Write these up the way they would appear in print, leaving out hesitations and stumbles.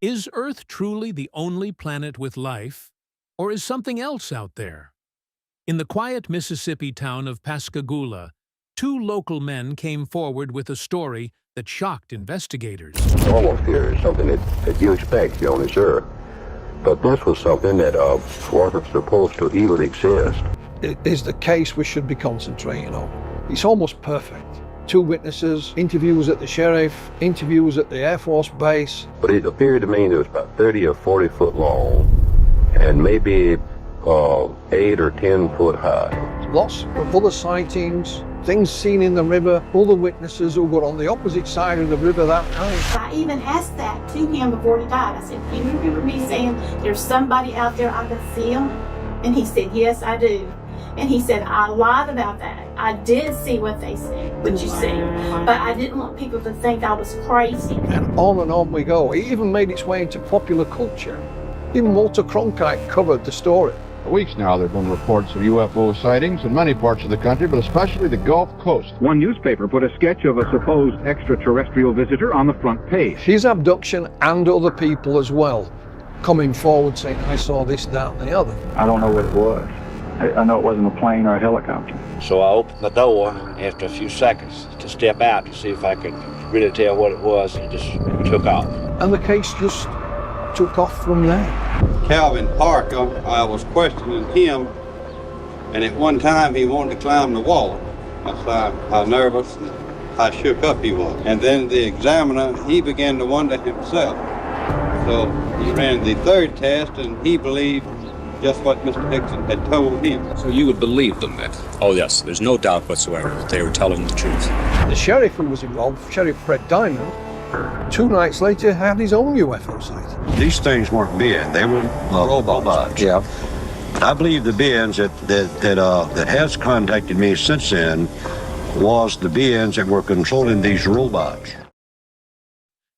Is Earth truly the only planet with life, or is something else out there? In the quiet Mississippi town of Pascagoula, two local men came forward with a story that shocked investigators. Normal fear is something that you expect on this Earth, but this was something that wasn't supposed to even exist. It is the case we should be concentrating on. It's almost perfect. Two witnesses, interviews at the sheriff, interviews at the Air Force Base. But it appeared to me that it was about 30 or 40 foot long and maybe 8 or 10 foot high. Lots of other sightings, things seen in the river, other witnesses who were on the opposite side of the river that night. I even asked that to him before he died. I said, "Do you remember me saying there's somebody out there I could see him?" And he said, "Yes, I do." And he said, "I lied about that. I did see what you see, but I didn't want people to think I was crazy." And on we go. It even made its way into popular culture. Even Walter Cronkite covered the story. For weeks now, there have been reports of UFO sightings in many parts of the country, but especially the Gulf Coast. One newspaper put a sketch of a supposed extraterrestrial visitor on the front page. His abduction and other people as well coming forward saying, "I saw this, that, and the other." I don't know what it was. I know it wasn't a plane or a helicopter. So I opened the door after a few seconds to step out to see if I could really tell what it was, and it just took off. And the case just took off from there. Calvin Parker, I was questioning him, and at one time he wanted to climb the wall. That's how nervous and how shook up he was. And then the examiner, he began to wonder himself. So he ran the third test, and he believed just what Mr. Hixon had told him. So you would believe them then? Oh yes, there's no doubt whatsoever that they were telling the truth. The sheriff who was involved, Sheriff Fred Diamond, 2 nights later had his own UFO sighting. These things weren't beings, they were robots. Yeah. I believe the beings that has contacted me since then was the beings that were controlling these robots.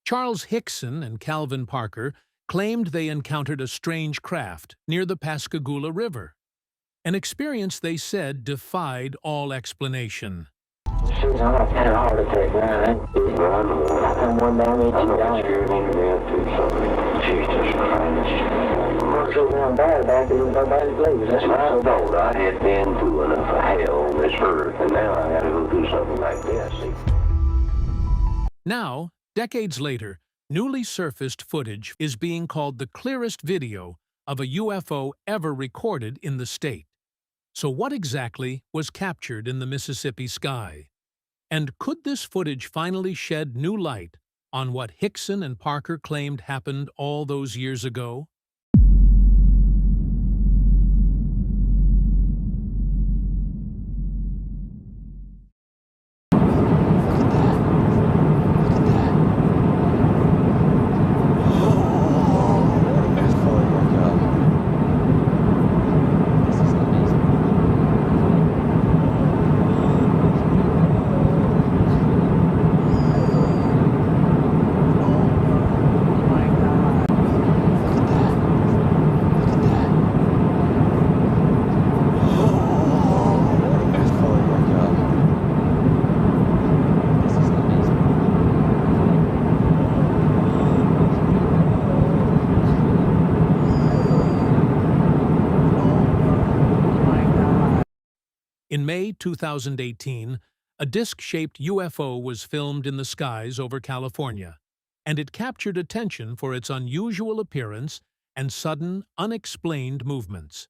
Charles Hixon and Calvin Parker claimed they encountered a strange craft near the Pascagoula River, an experience they said defied all explanation. She's on a kind of heart attack now. Nothing one damage. Jesus Christ. What's so damn bad about it? Nobody believes. That's what I thought. I had been through enough of hell on this earth, and now I gotta go through something like this. Now, decades later, newly surfaced footage is being called the clearest video of a UFO ever recorded in the state. So what exactly was captured in the Mississippi sky? And could this footage finally shed new light on what Hixon and Parker claimed happened all those years ago? In May 2018, a disc-shaped UFO was filmed in the skies over California, and it captured attention for its unusual appearance and sudden, unexplained movements.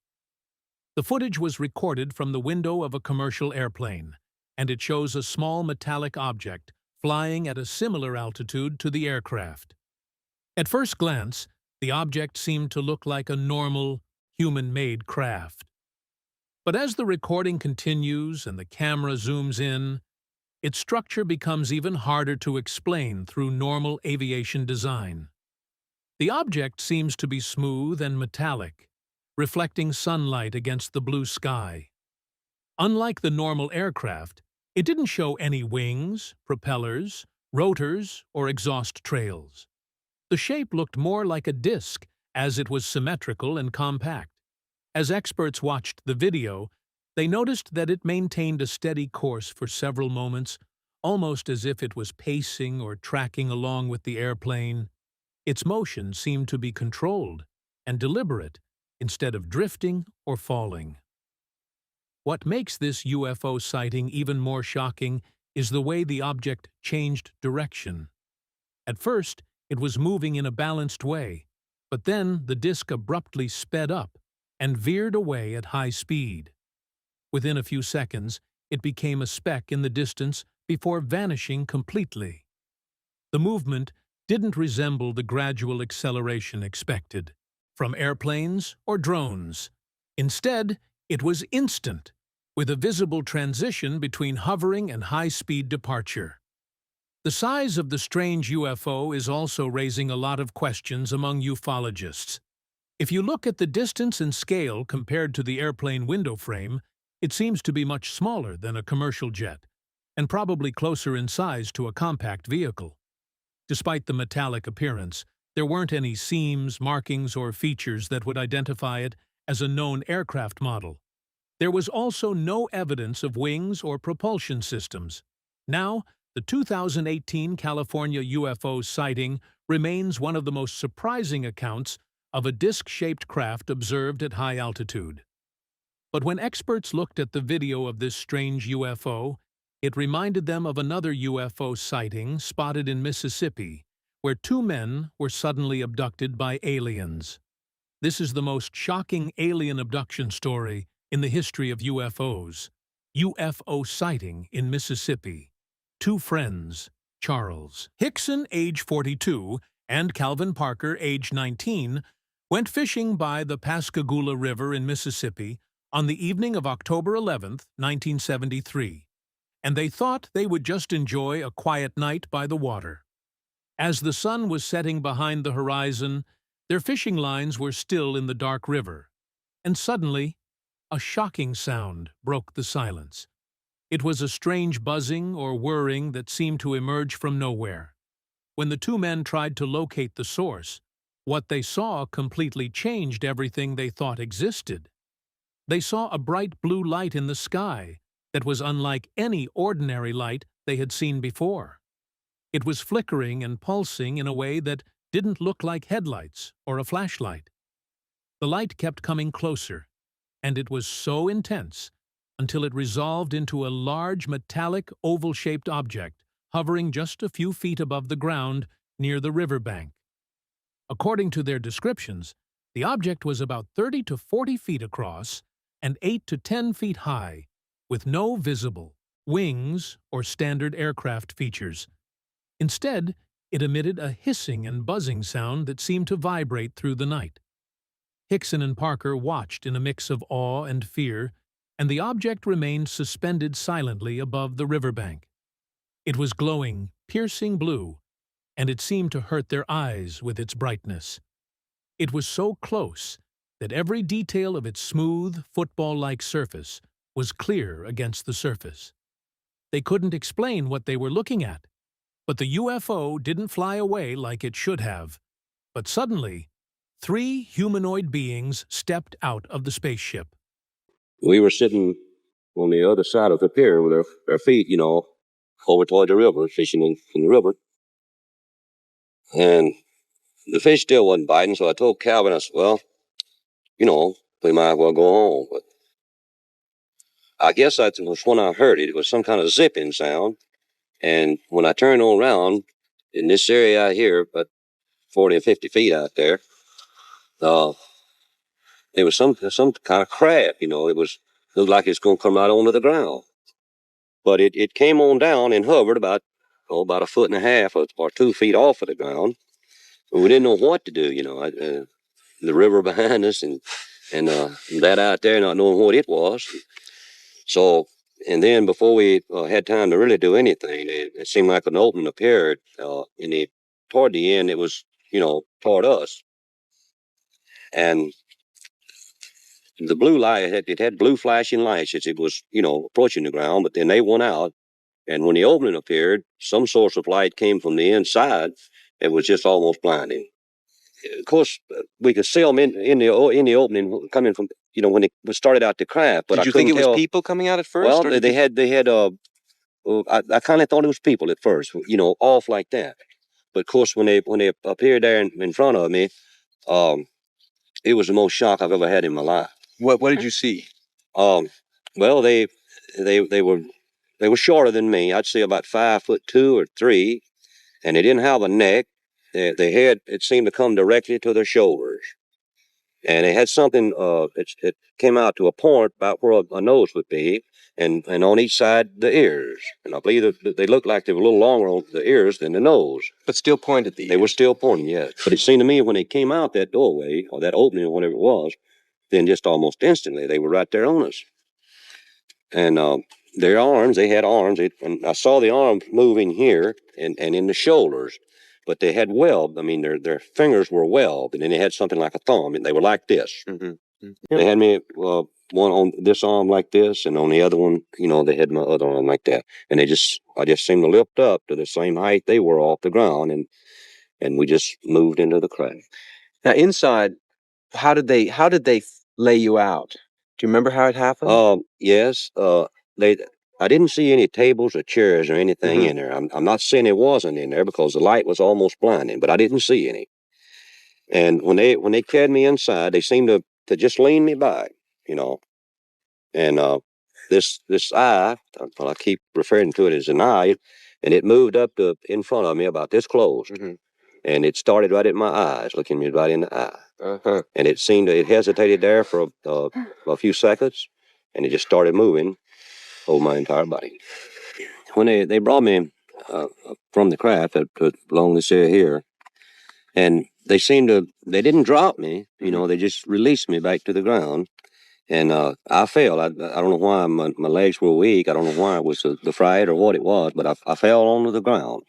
The footage was recorded from the window of a commercial airplane, and it shows a small metallic object flying at a similar altitude to the aircraft. At first glance, the object seemed to look like a normal, human-made craft. But as the recording continues and the camera zooms in, its structure becomes even harder to explain through normal aviation design. The object seems to be smooth and metallic, reflecting sunlight against the blue sky. Unlike the normal aircraft, it didn't show any wings, propellers, rotors, or exhaust trails. The shape looked more like a disc, as it was symmetrical and compact. As experts watched the video, they noticed that it maintained a steady course for several moments, almost as if it was pacing or tracking along with the airplane. Its motion seemed to be controlled and deliberate instead of drifting or falling. What makes this UFO sighting even more shocking is the way the object changed direction. At first, it was moving in a balanced way, but then the disk abruptly sped up and veered away at high speed. Within a few seconds, it became a speck in the distance before vanishing completely. The movement didn't resemble the gradual acceleration expected from airplanes or drones. Instead, it was instant, with a visible transition between hovering and high-speed departure. The size of the strange UFO is also raising a lot of questions among ufologists. If you look at the distance and scale compared to the airplane window frame, it seems to be much smaller than a commercial jet, and probably closer in size to a compact vehicle. Despite the metallic appearance, there weren't any seams, markings, or features that would identify it as a known aircraft model. There was also no evidence of wings or propulsion systems. Now, the 2018 California UFO sighting remains one of the most surprising accounts of a disc-shaped craft observed at high altitude. But when experts looked at the video of this strange UFO, it reminded them of another UFO sighting spotted in Mississippi, where two men were suddenly abducted by aliens. This is the most shocking alien abduction story in the history of UFOs. UFO sighting in Mississippi. Two friends, Charles Hixon, age 42, and Calvin Parker, age 19, went fishing by the Pascagoula River in Mississippi on the evening of October 11, 1973, and they thought they would just enjoy a quiet night by the water. As the sun was setting behind the horizon, their fishing lines were still in the dark river, and suddenly, a shocking sound broke the silence. It was a strange buzzing or whirring that seemed to emerge from nowhere. When the two men tried to locate the source, what they saw completely changed everything they thought existed. They saw a bright blue light in the sky that was unlike any ordinary light they had seen before. It was flickering and pulsing in a way that didn't look like headlights or a flashlight. The light kept coming closer, and it was so intense until it resolved into a large metallic oval-shaped object hovering just a few feet above the ground near the riverbank. According to their descriptions, the object was about 30 to 40 feet across and 8 to 10 feet high, with no visible wings or standard aircraft features. Instead, it emitted a hissing and buzzing sound that seemed to vibrate through the night. Hixon and Parker watched in a mix of awe and fear, and the object remained suspended silently above the riverbank. It was glowing, piercing blue, and it seemed to hurt their eyes with its brightness. It was so close that every detail of its smooth, football-like surface was clear against the surface. They couldn't explain what they were looking at, but the UFO didn't fly away like it should have. But suddenly, 3 humanoid beings stepped out of the spaceship. We were sitting on the other side of the pier with our feet, over toward the river, fishing in the river. And the fish still wasn't biting, so I told Calvin, I said, well, we might as well go home. But I guess that was when I heard it. It was some kind of zipping sound. And when I turned around, in this area out here, about 40 or 50 feet out there, there was some kind of crab, it looked like it's going to come right onto the ground. But it came on down and hovered about a foot and a half or 2 feet off of the ground. But we didn't know what to do, the river behind us and that out there not knowing what it was. So, and then before we had time to really do anything, it seemed like an opening appeared, and toward the end it was, toward us. And the blue light, it had blue flashing lights as it was, approaching the ground, but then they went out. And when the opening appeared, some source of light came from the inside. It was just almost blinding. Of course, we could see them in the opening coming from, when it started out to craft. But did you think it was people coming out at first? Well, they had. I kind of thought it was people at first, off like that. But of course, when they appeared there in front of me, it was the most shock I've ever had in my life. What did you see? Well, they were shorter than me. I'd say about 5'2" or 3", and they didn't have a neck. Their head, it seemed to come directly to their shoulders, and they had something. It came out to a point about where a nose would be, and on each side the ears. And I believe that they looked like they were a little longer on the ears than the nose. But still pointed the ears. They were still pointing, yes. But it seemed to me when they came out that doorway or that opening or whatever it was, then just almost instantly they were right there on us. And their arms, they had arms. And I saw the arms moving here and in the shoulders, but they had webbed. I mean, their fingers were webbed, and then they had something like a thumb, and they were like this. Mm-hmm. They had me one on this arm like this, and on the other one, they had my other arm like that. And I just seemed to lift up to the same height they were off the ground, and we just moved into the crack. Now inside, how did they lay you out? Do you remember how it happened? Yes. I didn't see any tables or chairs or anything in there. I'm not saying it wasn't in there because the light was almost blinding, but I didn't see any. And when they carried me inside, they seemed to just lean me back, And this eye, well, I keep referring to it as an eye, and it moved up to in front of me about this close. And it started right at my eyes, looking me right in the eye. And it hesitated there for a few seconds, and it just started moving over my entire body. When they brought me from the craft along this area here, and they didn't drop me, they just released me back to the ground. And I fell. I don't know why my legs were weak. I don't know why it was the fright or what it was, but I fell onto the ground.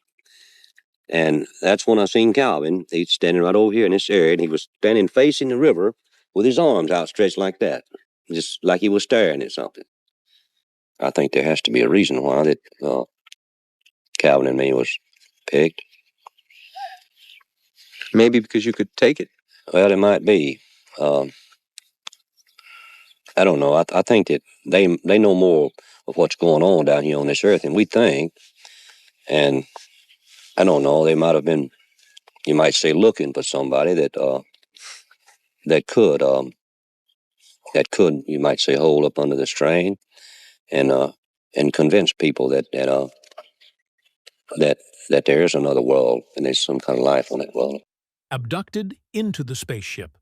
And that's when I seen Calvin. He's standing right over here in this area, and he was standing facing the river with his arms outstretched like that, just like he was staring at something. I think there has to be a reason why that Calvin and me was picked. Maybe because you could take it. Well, it might be. I don't know. I think that they know more of what's going on down here on this earth than we think. And I don't know. They might have been, you might say, looking for somebody that could, you might say, hold up under the strain and convince people that there is another world and there's some kind of life on that world. Abducted into the spaceship.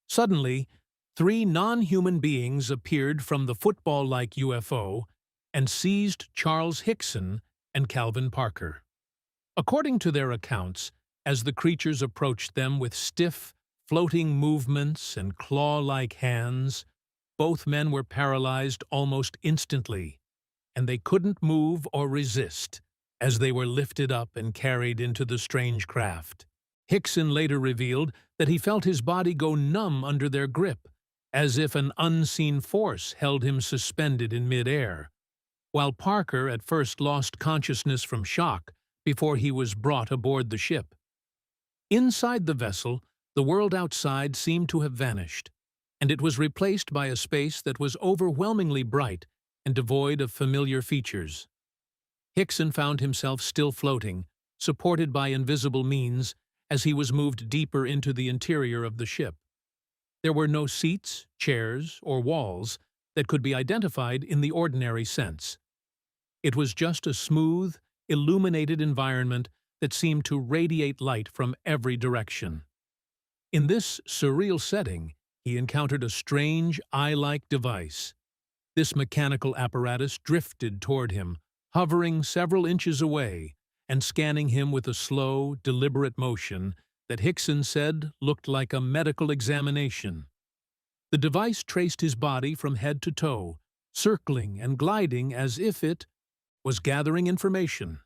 Suddenly, 3 non-human beings appeared from the football-like UFO and seized Charles Hixon and Calvin Parker. According to their accounts, as the creatures approached them with stiff, floating movements and claw-like hands, both men were paralyzed almost instantly, and they couldn't move or resist as they were lifted up and carried into the strange craft. Hixon later revealed that he felt his body go numb under their grip, as if an unseen force held him suspended in midair, while Parker at first lost consciousness from shock before he was brought aboard the ship. Inside the vessel, the world outside seemed to have vanished, and it was replaced by a space that was overwhelmingly bright and devoid of familiar features. Hixon found himself still floating, supported by invisible means, as he was moved deeper into the interior of the ship. There were no seats, chairs, or walls that could be identified in the ordinary sense. It was just a smooth, illuminated environment that seemed to radiate light from every direction. In this surreal setting, he encountered a strange, eye-like device. This mechanical apparatus drifted toward him, hovering several inches away, and scanning him with a slow, deliberate motion that Hixon said looked like a medical examination. The device traced his body from head to toe, circling and gliding as if it was gathering information.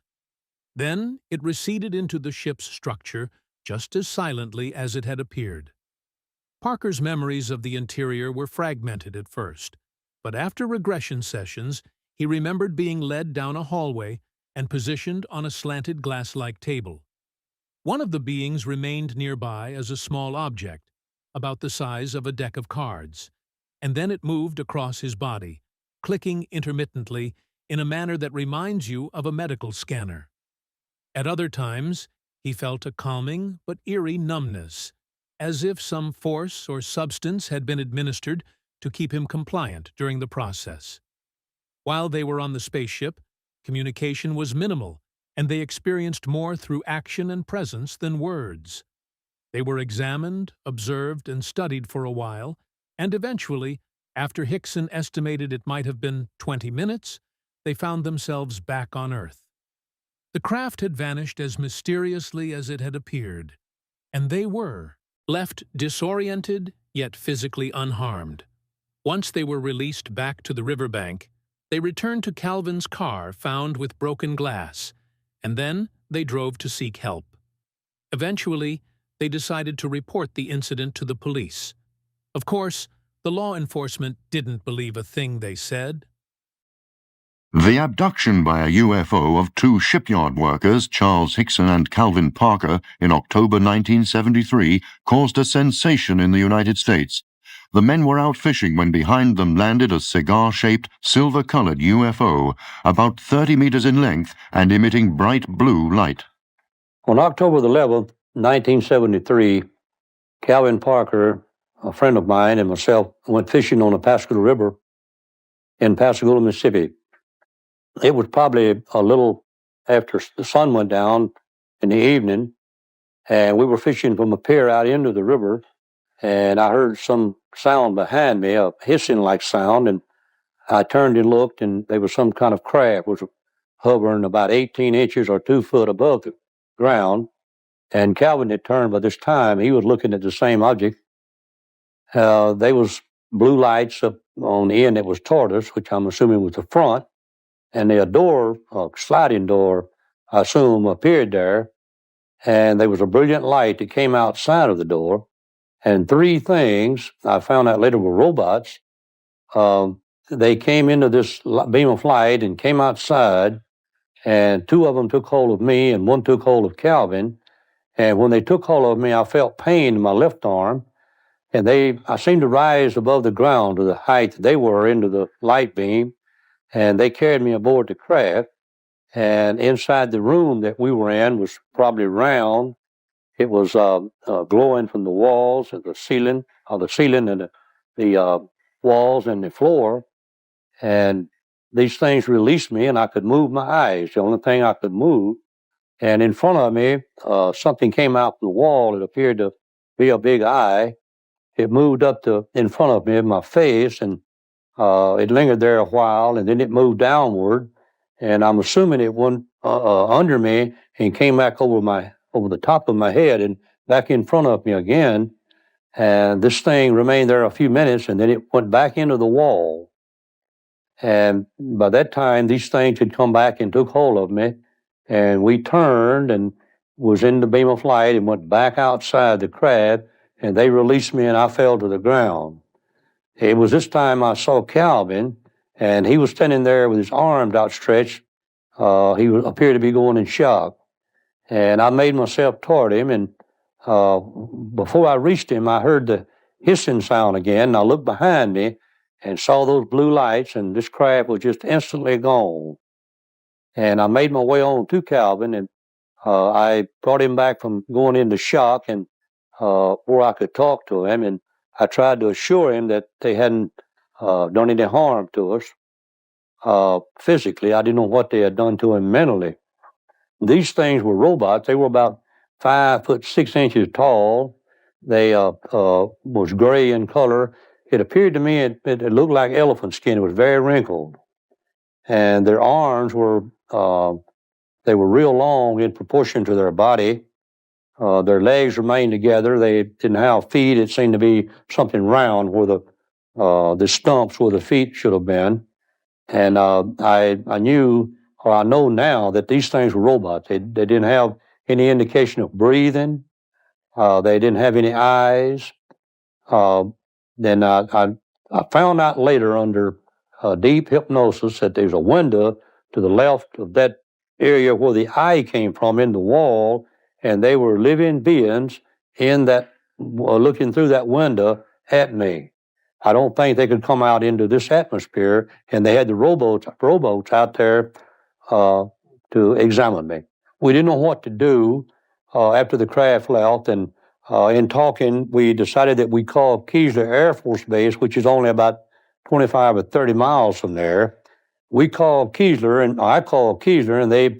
Then it receded into the ship's structure just as silently as it had appeared. Parker's memories of the interior were fragmented at first, but after regression sessions, he remembered being led down a hallway and positioned on a slanted glass-like table. One of the beings remained nearby as a small object, about the size of a deck of cards, and then it moved across his body, clicking intermittently in a manner that reminds you of a medical scanner. At other times, He felt a calming but eerie numbness, as if some force or substance had been administered to keep him compliant during the process. While they were on the spaceship, communication was minimal, and they experienced more through action and presence than words. They were examined, observed, and studied for a while, and eventually, after Hixon estimated it might have been 20 minutes, they found themselves back on Earth. The craft had vanished as mysteriously as it had appeared, and they were left disoriented yet physically unharmed. Once they were released back to the riverbank, they returned to Calvin's car found with broken glass, and then they drove to seek help. Eventually, they decided to report the incident to the police. Of course, the law enforcement didn't believe a thing they said. The abduction by a UFO of two shipyard workers, Charles Hixon and Calvin Parker, in October 1973 caused a sensation in the United States. The men were out fishing when behind them landed a cigar-shaped, silver-colored UFO, about 30 meters in length and emitting bright blue light. On October 11th, 1973, Calvin Parker, a friend of mine, and myself went fishing on the Pascagoula River in Pascagoula, Mississippi. It was probably a little after the sun went down in the evening, and we were fishing from a pier out into the river, and I heard some sound behind me, a hissing-like sound, and I turned and looked, and there was some kind of craft was hovering about 18 inches or 2 foot above the ground, and Calvin had turned by this time. He was looking at the same object. There was blue lights up on the end that was toward us, which I'm assuming was the front, and a door, a sliding door, I assume, appeared there, and there was a brilliant light that came outside of the door, and 3 things, I found out later, were robots. They came into this beam of light and came outside, and 2 of them took hold of me, and 1 took hold of Calvin, and when they took hold of me, I felt pain in my left arm, and I seemed to rise above the ground to the height that they were into the light beam, and they carried me aboard the craft, and inside the room that we were in was probably round. It was glowing from the walls and the ceiling and the walls and the floor, and these things released me, and I could move my eyes, the only thing I could move, and in front of me, something came out from the wall. It appeared to be a big eye. It moved up in front of me in my face, and it lingered there a while, and then it moved downward, and I'm assuming it went under me and came back over the top of my head and back in front of me again. And this thing remained there a few minutes, and then it went back into the wall. And by that time, these things had come back and took hold of me, and we turned and was in the beam of light and went back outside the craft, and they released me, and I fell to the ground. It was this time I saw Calvin, and he was standing there with his arms outstretched. He appeared to be going in shock. And I made myself toward him, and before I reached him, I heard the hissing sound again, and I looked behind me and saw those blue lights, and this craft was just instantly gone. And I made my way on to Calvin, and I brought him back from going into shock, and where I could talk to him, and I tried to assure him that they hadn't done any harm to us physically. I didn't know what they had done to him mentally. These things were robots. They were about 5 foot 6 inches tall. They was gray in color. It appeared to me it looked like elephant skin. It was very wrinkled, and their arms were they were real long in proportion to their body. Their legs remained together. They didn't have feet. It seemed to be something round where the stumps where the feet should have been. And I knew, or I know now, that these things were robots. They didn't have any indication of breathing. They didn't have any eyes. Then I found out later under deep hypnosis that there's a window to the left of that area where the eye came from in the wall, and they were living beings in that, looking through that window at me. I don't think they could come out into this atmosphere, and they had the rowboats out there to examine me. We didn't know what to do. after the craft left, and in talking, we decided that we'd call Keesler Air Force Base, which is only about 25 or 30 miles from there. We called Keesler, and I called Keesler, and they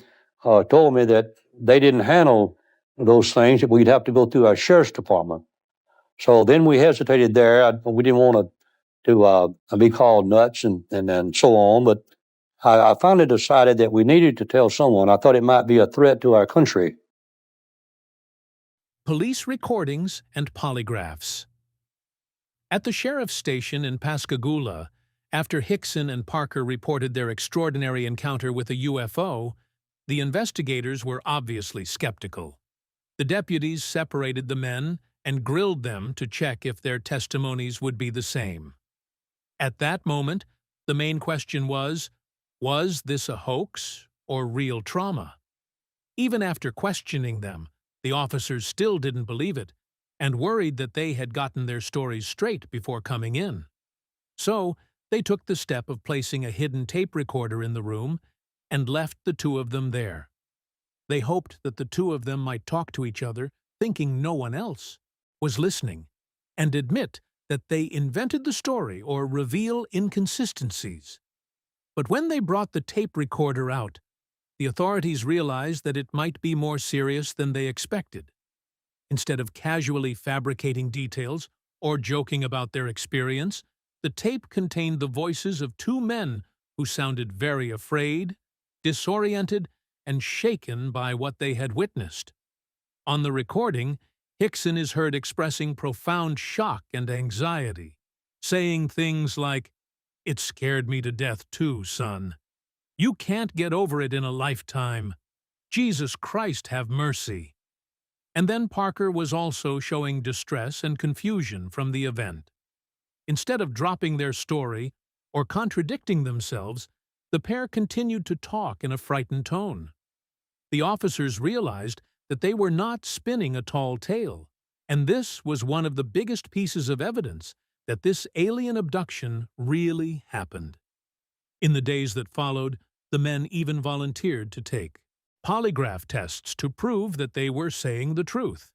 told me that they didn't handle those things, that we'd have to go through our sheriff's department. So then we hesitated there. We didn't want to be called nuts and so on, but I finally decided that we needed to tell someone. I thought it might be a threat to our country. Police recordings and polygraphs. At the sheriff's station in Pascagoula, after Hixon and Parker reported their extraordinary encounter with a UFO, the investigators were obviously skeptical. The deputies separated the men and grilled them to check if their testimonies would be the same. At that moment, the main question was this a hoax or real trauma? Even after questioning them, the officers still didn't believe it and worried that they had gotten their stories straight before coming in. So, they took the step of placing a hidden tape recorder in the room and left the two of them there. They hoped that the two of them might talk to each other, thinking no one else was listening, and admit that they invented the story or reveal inconsistencies. But when they brought the tape recorder out, the authorities realized that it might be more serious than they expected. Instead of casually fabricating details or joking about their experience, the tape contained the voices of two men who sounded very afraid, disoriented, and shaken by what they had witnessed. On the recording, Hixon is heard expressing profound shock and anxiety, saying things like, "It scared me to death too, son. You can't get over it in a lifetime. Jesus Christ have mercy." And then Parker was also showing distress and confusion from the event. Instead of dropping their story or contradicting themselves, the pair continued to talk in a frightened tone. The officers realized that they were not spinning a tall tale, and this was one of the biggest pieces of evidence that this alien abduction really happened. In the days that followed, the men even volunteered to take polygraph tests to prove that they were saying the truth.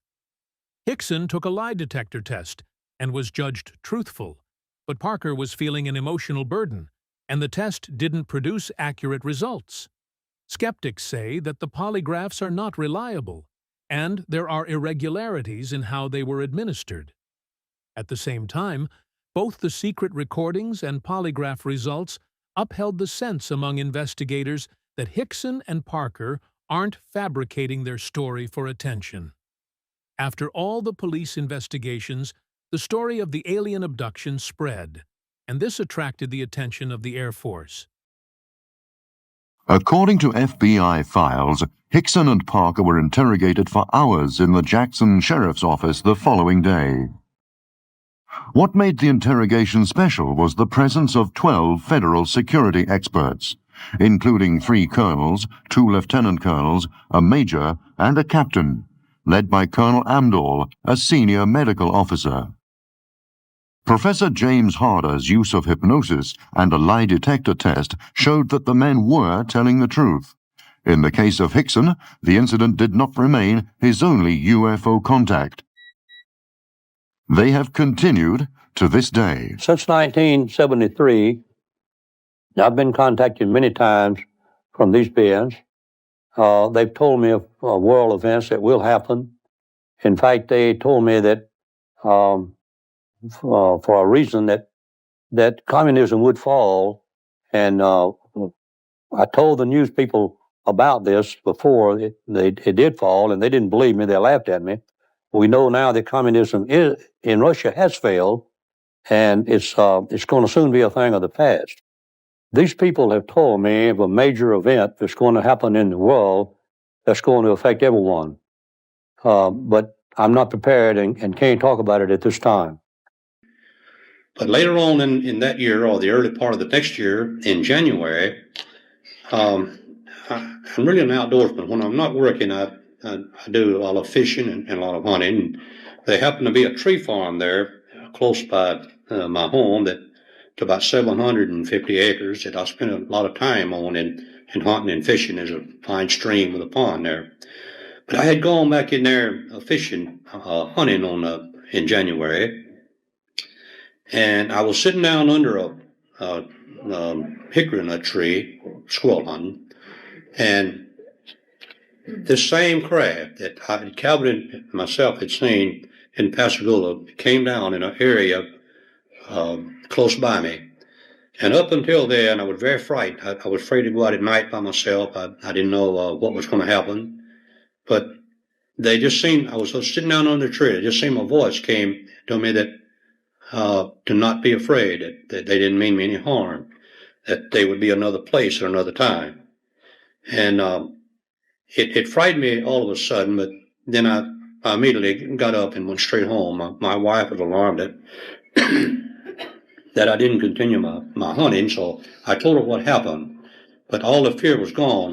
Hixon took a lie detector test and was judged truthful, but Parker was feeling an emotional burden, and the test didn't produce accurate results. Skeptics say that the polygraphs are not reliable, and there are irregularities in how they were administered. At the same time, both the secret recordings and polygraph results upheld the sense among investigators that Hixon and Parker aren't fabricating their story for attention. After all the police investigations, the story of the alien abduction spread, and this attracted the attention of the Air Force. According to FBI files, Hixon and Parker were interrogated for hours in the Jackson Sheriff's Office the following day. What made the interrogation special was the presence of 12 federal security experts, including 3 colonels, 2 lieutenant colonels, a major, and a captain, led by Colonel Amdahl, a senior medical officer. Professor James Harder's use of hypnosis and a lie detector test showed that the men were telling the truth. In the case of Hixon, the incident did not remain his only UFO contact. They have continued to this day. Since 1973, I've been contacted many times from these beings. They've told me of world events that will happen. In fact, they told me that for a reason that communism would fall, and I told the news people about this before it did fall, and they didn't believe me. They laughed at me. We know now that communism in Russia has failed, and it's going to soon be a thing of the past. These people have told me of a major event that's going to happen in the world that's going to affect everyone. But I'm not prepared and can't talk about it at this time. But later on in that year, or the early part of the next year, in January, I'm really an outdoorsman. When I'm not working, I do a lot of fishing and a lot of hunting. There happened to be a tree farm there close by my home that to about 750 acres that I spent a lot of time on and hunting and fishing. There's a fine stream with a pond there. But I had gone back in there fishing, hunting in January, and I was sitting down under a hickory nut tree, squirrel hunting, and this same craft that Calvin and myself had seen in Pascagoula came down in an area close by me. And up until then, I was very frightened. I was afraid to go out at night by myself. I didn't know what was going to happen. But they just seemed, I was sitting down under the tree, it just seemed a voice came to me that to not be afraid, that they didn't mean me any harm, that they would be another place or another time. And it frightened me all of a sudden, but then I immediately got up and went straight home. My wife was alarmed that I didn't continue my hunting, so I told her what happened. But all the fear was gone,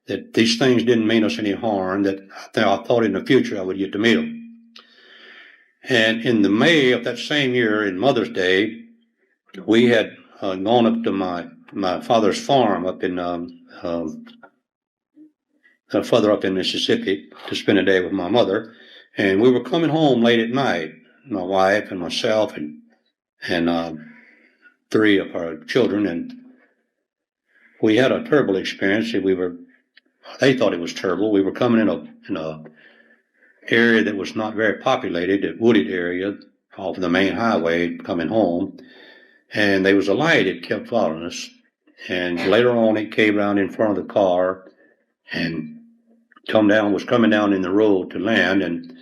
that these things didn't mean us any harm, that I thought in the future I would get to meet them. And in the May of that same year, in Mother's Day, we had gone up to my father's farm up in further up in Mississippi to spend a day with my mother. And we were coming home late at night, my wife and myself and three of our children, and we had a terrible experience. They thought it was terrible. We were coming in a area that was not very populated, a wooded area off the main highway coming home, and there was a light that kept following us. And later on, it came around in front of the car and was coming down in the road to land. And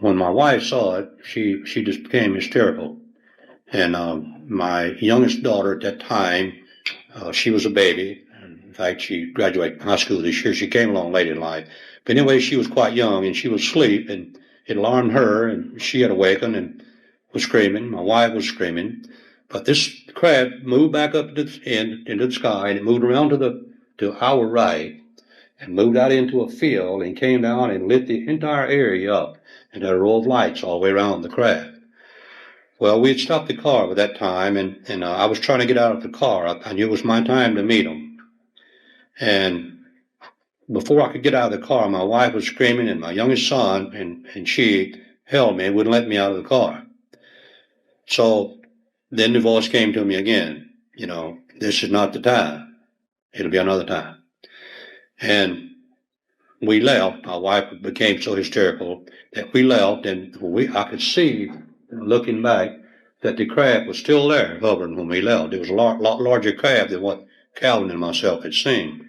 when my wife saw it, she just became hysterical. And my youngest daughter at that time, she was a baby. In fact, she graduated high school this year. She came along late in life. But anyway, she was quite young, and she was asleep, and it alarmed her, and she had awakened and was screaming. My wife was screaming. But this craft moved back up into the sky, and it moved around to our right, and moved out into a field, and came down and lit the entire area up, and had a row of lights all the way around the craft. Well, we had stopped the car at that time, and I was trying to get out of the car. I knew it was my time to meet them. And before I could get out of the car, my wife was screaming, and my youngest son, and she held me and wouldn't let me out of the car. So then the voice came to me again, this is not the time. It'll be another time. And we left. My wife became so hysterical that we left, and I could see, looking back, that the craft was still there, hovering when we left. It was a lot larger craft than what Calvin and myself had seen.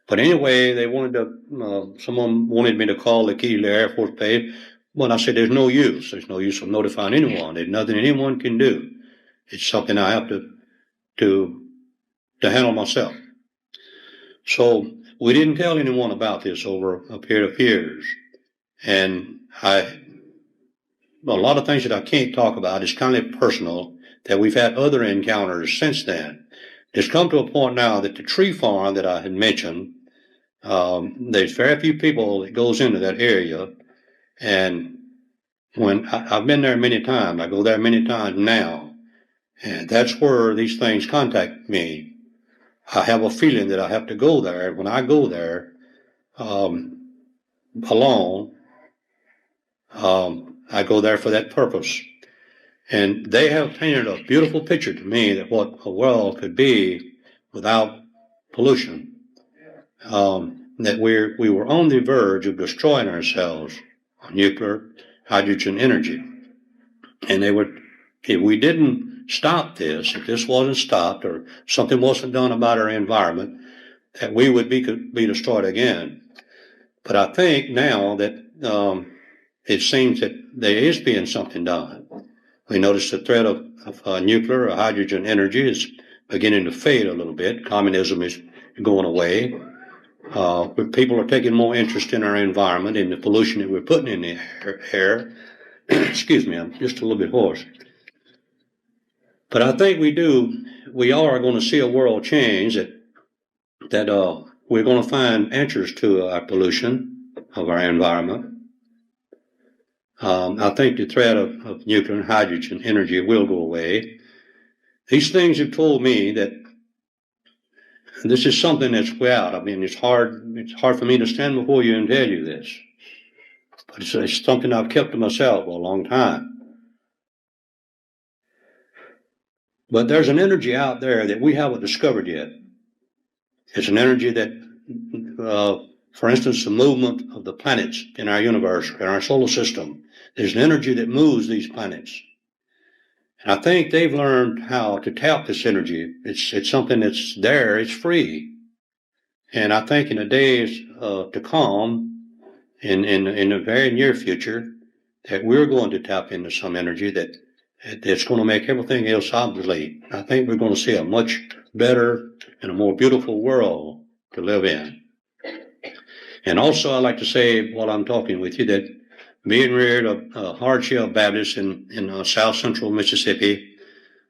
But anyway, they someone wanted me to call the Keeley Air Force Base. Well, I said, there's no use. There's no use of notifying anyone. There's nothing anyone can do. It's something I have to handle myself. So we didn't tell anyone about this over a period of years. And a lot of things that I can't talk about is kind of personal, that we've had other encounters since then. It's come to a point now that the tree farm that I had mentioned, there's very few people that goes into that area. And when I've been there many times, I go there many times now, and that's where these things contact me. I have a feeling that I have to go there. When I go there alone, I go there for that purpose. And they have painted a beautiful picture to me that what a world could be without pollution. That we were on the verge of destroying ourselves on nuclear hydrogen energy. And if we didn't stop this, if this wasn't stopped or something wasn't done about our environment, that we would be destroyed again. But I think now that it seems that there is being something done. We notice the threat of nuclear or hydrogen energy is beginning to fade a little bit. Communism is going away. People are taking more interest in our environment and the pollution that we're putting in the air. Excuse me, I'm just a little bit hoarse. But I think we are going to see a world change that we're going to find answers to our pollution of our environment. I think the threat of nuclear and hydrogen energy will go away. These things have told me that this is something that's way out. I mean, it's hard for me to stand before you and tell you this. But it's something I've kept to myself for a long time. But there's an energy out there that we haven't discovered yet. It's an energy that, for instance, the movement of the planets in our universe, in our solar system, there's an energy that moves these planets. And I think they've learned how to tap this energy. It's something that's there, it's free. And I think in the days to come, in the very near future, that we're going to tap into some energy that's going to make everything else obsolete. I think we're going to see a much better and a more beautiful world to live in. And also, I'd like to say, while I'm talking with you, that being reared a hardshell Baptist in South Central Mississippi,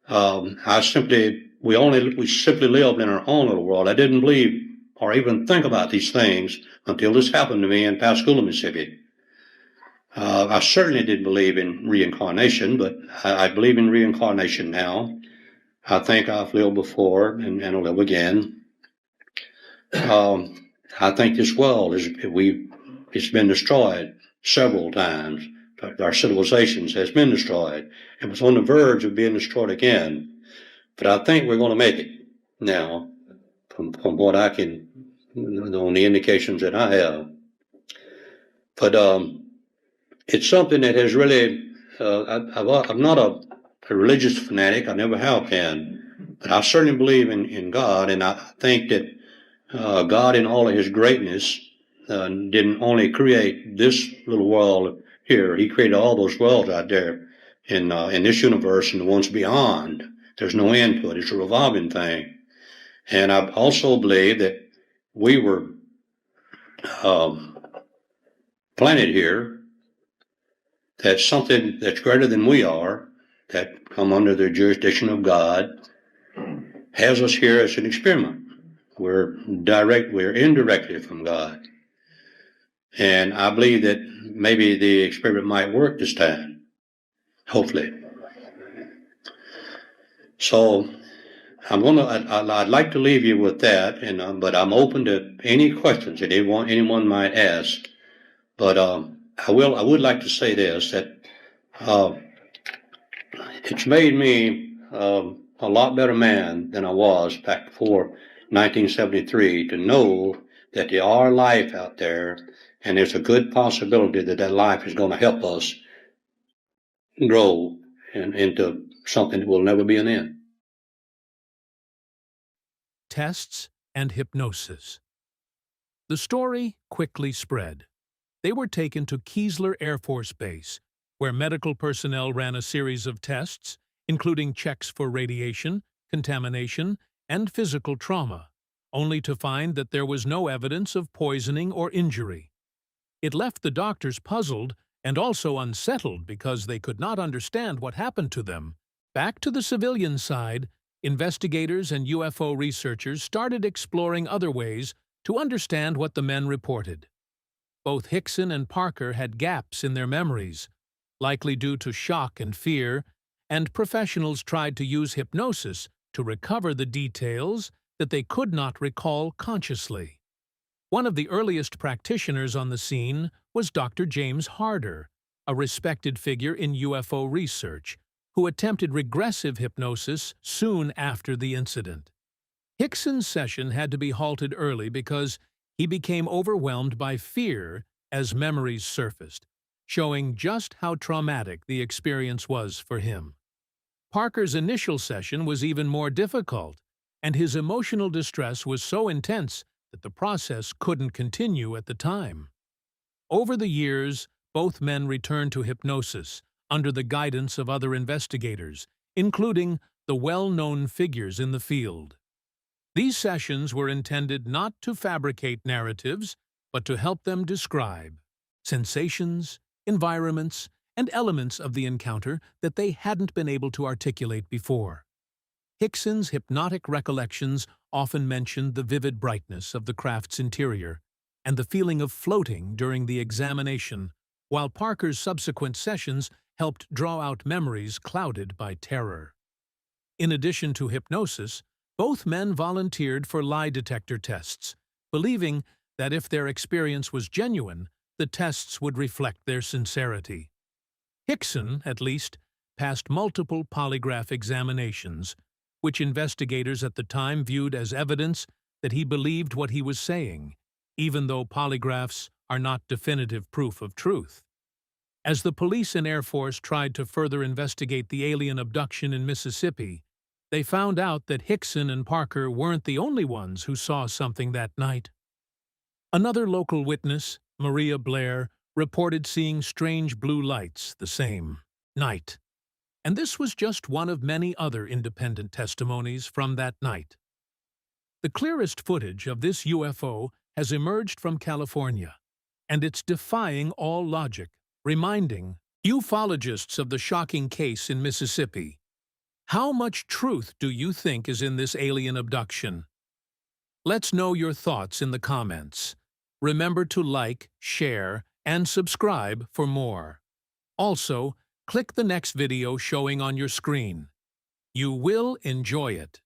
we simply lived in our own little world. I didn't believe or even think about these things until this happened to me in Pascagoula, Mississippi. I certainly didn't believe in reincarnation, but I believe in reincarnation now. I think I've lived before and I'll live again. I think this world it's been destroyed several times. Our civilizations has been destroyed. It was on the verge of being destroyed again. But I think we're going to make it now, from what I can, on the indications that I have. But it's something that has really, I'm not a religious fanatic. I never have been. But I certainly believe in God, and I think that God, in all of his greatness, didn't only create this little world here. He created all those worlds out there in this universe and the ones beyond. There's no end to it. It's a revolving thing. And I also believe that we were planted here, that something that's greater than we are, that come under the jurisdiction of God, has us here as an experiment. We're indirectly from God. And I believe that maybe the experiment might work this time, hopefully. So I'd like to leave you with that, but I'm open to any questions that anyone might ask. But I would like to say this, that it's made me a lot better man than I was back before 1973 to know that there are life out there, and there's a good possibility that life is going to help us grow into something that will never be an end. Tests and hypnosis. The story quickly spread. They were taken to Keesler Air Force Base, where medical personnel ran a series of tests, including checks for radiation, contamination, and physical trauma, only to find that there was no evidence of poisoning or injury. It left the doctors puzzled and also unsettled because they could not understand what happened to them. Back to the civilian side, investigators and UFO researchers started exploring other ways to understand what the men reported. Both Hixon and Parker had gaps in their memories, likely due to shock and fear, and professionals tried to use hypnosis to recover the details that they could not recall consciously. One of the earliest practitioners on the scene was Dr. James Harder, a respected figure in UFO research, who attempted regressive hypnosis soon after the incident. Hixon's session had to be halted early because he became overwhelmed by fear as memories surfaced, showing just how traumatic the experience was for him. Parker's initial session was even more difficult, and his emotional distress was so intense that the process couldn't continue at the time. Over the years, both men returned to hypnosis under the guidance of other investigators, including the well-known figures in the field. These sessions were intended not to fabricate narratives, but to help them describe sensations, environments, and elements of the encounter that they hadn't been able to articulate before. Hixon's hypnotic recollections often mentioned the vivid brightness of the craft's interior and the feeling of floating during the examination, while Parker's subsequent sessions helped draw out memories clouded by terror. In addition to hypnosis, Both men volunteered for lie detector tests, believing that if their experience was genuine, the tests would reflect their sincerity. Hixon, at least, passed multiple polygraph examinations, which investigators at the time viewed as evidence that he believed what he was saying, even though polygraphs are not definitive proof of truth. As the police and Air Force tried to further investigate the alien abduction in Mississippi, they found out that Hixon and Parker weren't the only ones who saw something that night. Another local witness, Maria Blair, reported seeing strange blue lights the same night. And this was just one of many other independent testimonies from that night. The clearest footage of this UFO has emerged from California, and it's defying all logic, reminding ufologists of the shocking case in Mississippi. How much truth do you think is in this alien abduction? Let's know your thoughts in the comments. Remember to like, share, and subscribe for more. Also, click the next video showing on your screen. You will enjoy it.